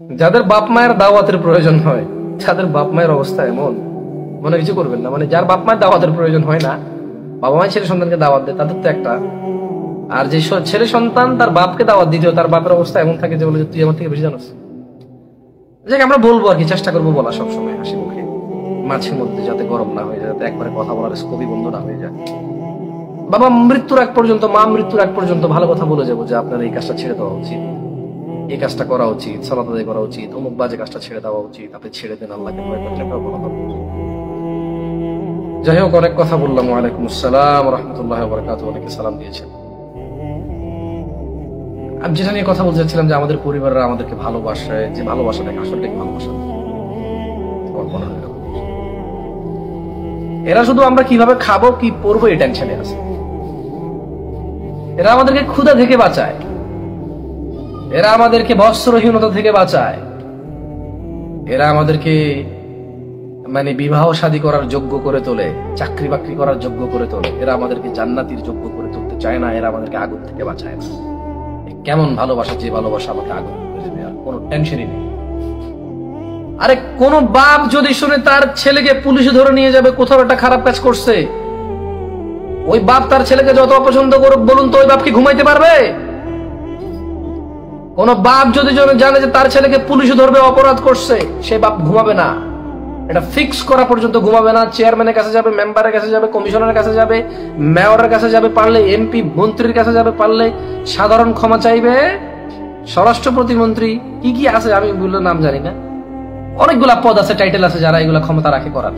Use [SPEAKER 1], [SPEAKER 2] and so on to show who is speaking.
[SPEAKER 1] যাদের বাপ মায়ের দাওয়াতের প্রয়োজন হয়, যাদের বাপ মায়ের অবস্থা এমন, মনে কিছু করবেন না, মানে যার বাপ মায়ের দাওয়াতের প্রয়োজন হয় না, বাবা মায়ের ছেলে সন্তানকে দাওয়াত দেয়, তাদের তো একটা। আর যে ছেলে সন্তান তার বাপকে দাওয়াত দিতে, তার বাপের অবস্থা এমন থাকে যে বলে তুই আমার থেকে বেশি জানোস। যে আমরা বলবো আর কি, চেষ্টা করবো বলা সবসময় হাসি মুখে, মাঝে মধ্যে, যাতে গরম না হয়ে যায়, যাতে একবারে কথা বলার স্কোপই বন্ধ না হয়ে যায়। বাবা মৃত্যুর আগ পর্যন্ত, মা মৃত্যুর আগ পর্যন্ত ভালো কথা বলে যাবো যে আপনার এই কাজটা ছেড়ে দেওয়া উচিত, এই কাজটা করা উচিত, সালাত আদায় করা উচিত, অমুক বাজে কাজটা ছেড়ে দেওয়া উচিত, আপনি ছেড়ে দেন, আল্লাহকে ভয় করলে বলা হবে। যাই হোক, অনেক কথা বললাম। ওয়ালাইকুম আসসালাম রহমতুল্লাহ বারাকাতুহু। অনেকে সালাম দিয়েছেন। আমি যেটা নিয়ে কথা বলতে চাচ্ছিলাম যে আমাদের পরিবাররা আমাদেরকে ভালোবাসে, যে ভালোবাসাটাকে আসলে ভালোবাসা, এরা শুধু আমরা কিভাবে খাবো কি পরবো এই টেনশনে আছে। এরা আমাদেরকে ক্ষুধা থেকে বাঁচায়, এরা আমাদেরকে বস্ত্রহীনতা থেকে বাঁচায়, এরা আমাদেরকে মানে বিবাহ শাদী করার যোগ্য করে তোলে, চাকরি বাকরি করার যোগ্য করে তোলে। এরা আমাদেরকে জান্নাতির যোগ্য করে তুলতে চায় না, এরা আমাদেরকে আগুন থেকে বাঁচায় না। কেমন ভালোবাসা, যে ভালোবাসা আমাকে আগুন করে দেবে, আর কোনো টেনশনই নেই। আরে কোন বাপ যদি শুনে তার ছেলেকে পুলিশে ধরে নিয়ে যাবে, কোথাও একটা খারাপ কাজ করছে, ওই বাপ তার ছেলেকে যত অপছন্দ করুক বলুন তো, ওই বাপ কি ঘুমাইতে পারবে? কোন বাপ যদি জানে যে তার ছেলেকে পুলিশে ধরবে, অপরাধ করছে, সে বাপ ঘুমাবে না। এটা ফিক্স করা পর্যন্ত ঘুমাবে না। চেয়ারম্যানের কাছে যাবে, মেম্বারের কাছে যাবে, কমিশনারের কাছে যাবে, মেয়রের কাছে যাবে, পারলে এমপি মন্ত্রীর কাছে যাবে, পারলে সাধারণ ক্ষমা চাইবে, স্বরাষ্ট্র প্রতিমন্ত্রী, কি কি আছে আমি বললে নাম জানি না, অনেকগুলা পদ আছে, টাইটেল আছে, যারা এগুলা ক্ষমতা রাখে করার।